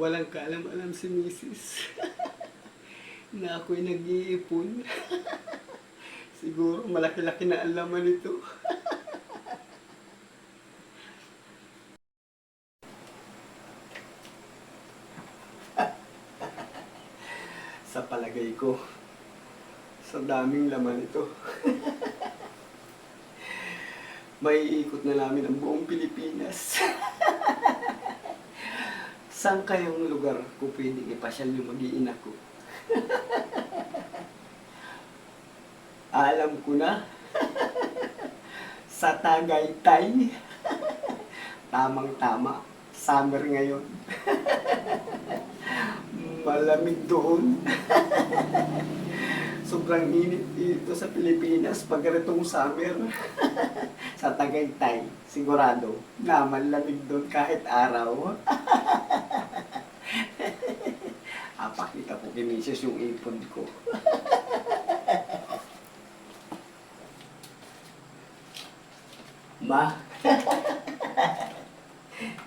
Walang kaalam-alam si Mrs. na ako'y nag-iipon. Siguro malaki-laki na ang laman nito. Sa palagay ko, sa daming laman ito, may ikot na namin ang buong Pilipinas. Saan kayong lugar ko pwedeng ipasyal yung mag-iina ko? Alam ko na. Sa Tagaytay. Tamang-tama. Summer ngayon. Malamig doon. Sobrang init dito sa Pilipinas pag ganitong summer. Sa Tagaytay, sigurado na malamig doon kahit araw. Pakita ko kay Mrs. yung ipon ko. Ma.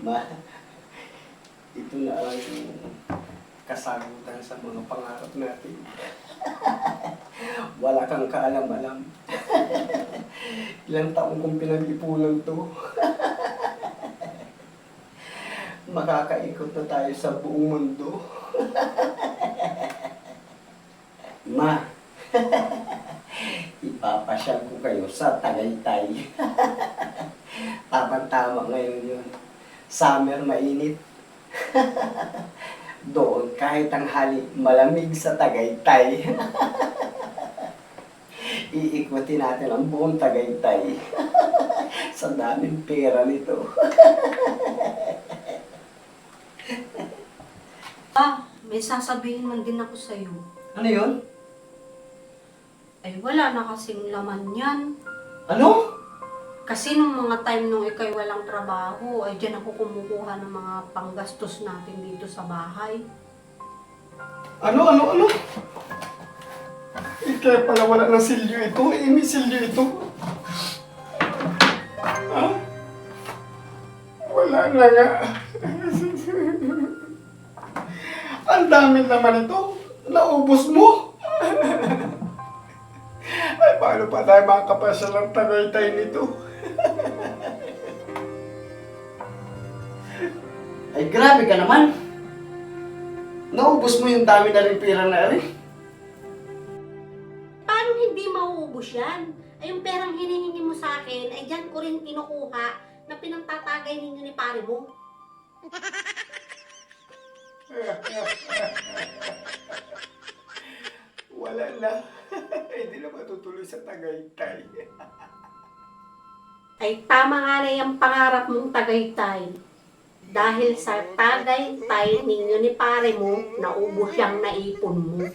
Ma. Ito na lang yung kasagutan sa mga pangarap natin. Wala kang kaalam-alam. Ilang taon kong pinag-ipunan to. Makakaikot na tayo sa buong mundo. Ma, ipapasyal ko kayo sa Tagaytay. Tamang-tama ngayon yun. Summer, mainit. Doon, kahit tanghali, malamig sa Tagaytay. Iikwatin natin ang buong Tagaytay. Sa daming pera nito. May sasabihin man din ako sa'yo. Ano yun? Ay, wala na kasing laman yan. Ano? Kasi nung mga time nung ikay walang trabaho, ay dyan ako kumukuha ng mga panggastos natin dito sa bahay. Ano? Kaya pala wala ng silyo ito. May silyo ito. Ha? Wala na nga. Ang dami naman ito. Naubos mo. Ay, paano pa tayo makakapasya ng Tagaytay nito? Ay, grabe ka naman. Naubos mo yung dami na rin pera na rin. Paano hindi mauubos yan? Ay, yung perang hinihingi mo sa akin, ay dyan ko rin kinukuha na pinagtatagay ninyo ni pare mo. Wala na. Hindi na matutuloy sa Tagaytay. Ay, tama nga na yung pangarap mong Tagaytay. Dahil sa Tagaytay ninyo ni pare mo, naubos yung naipon mo.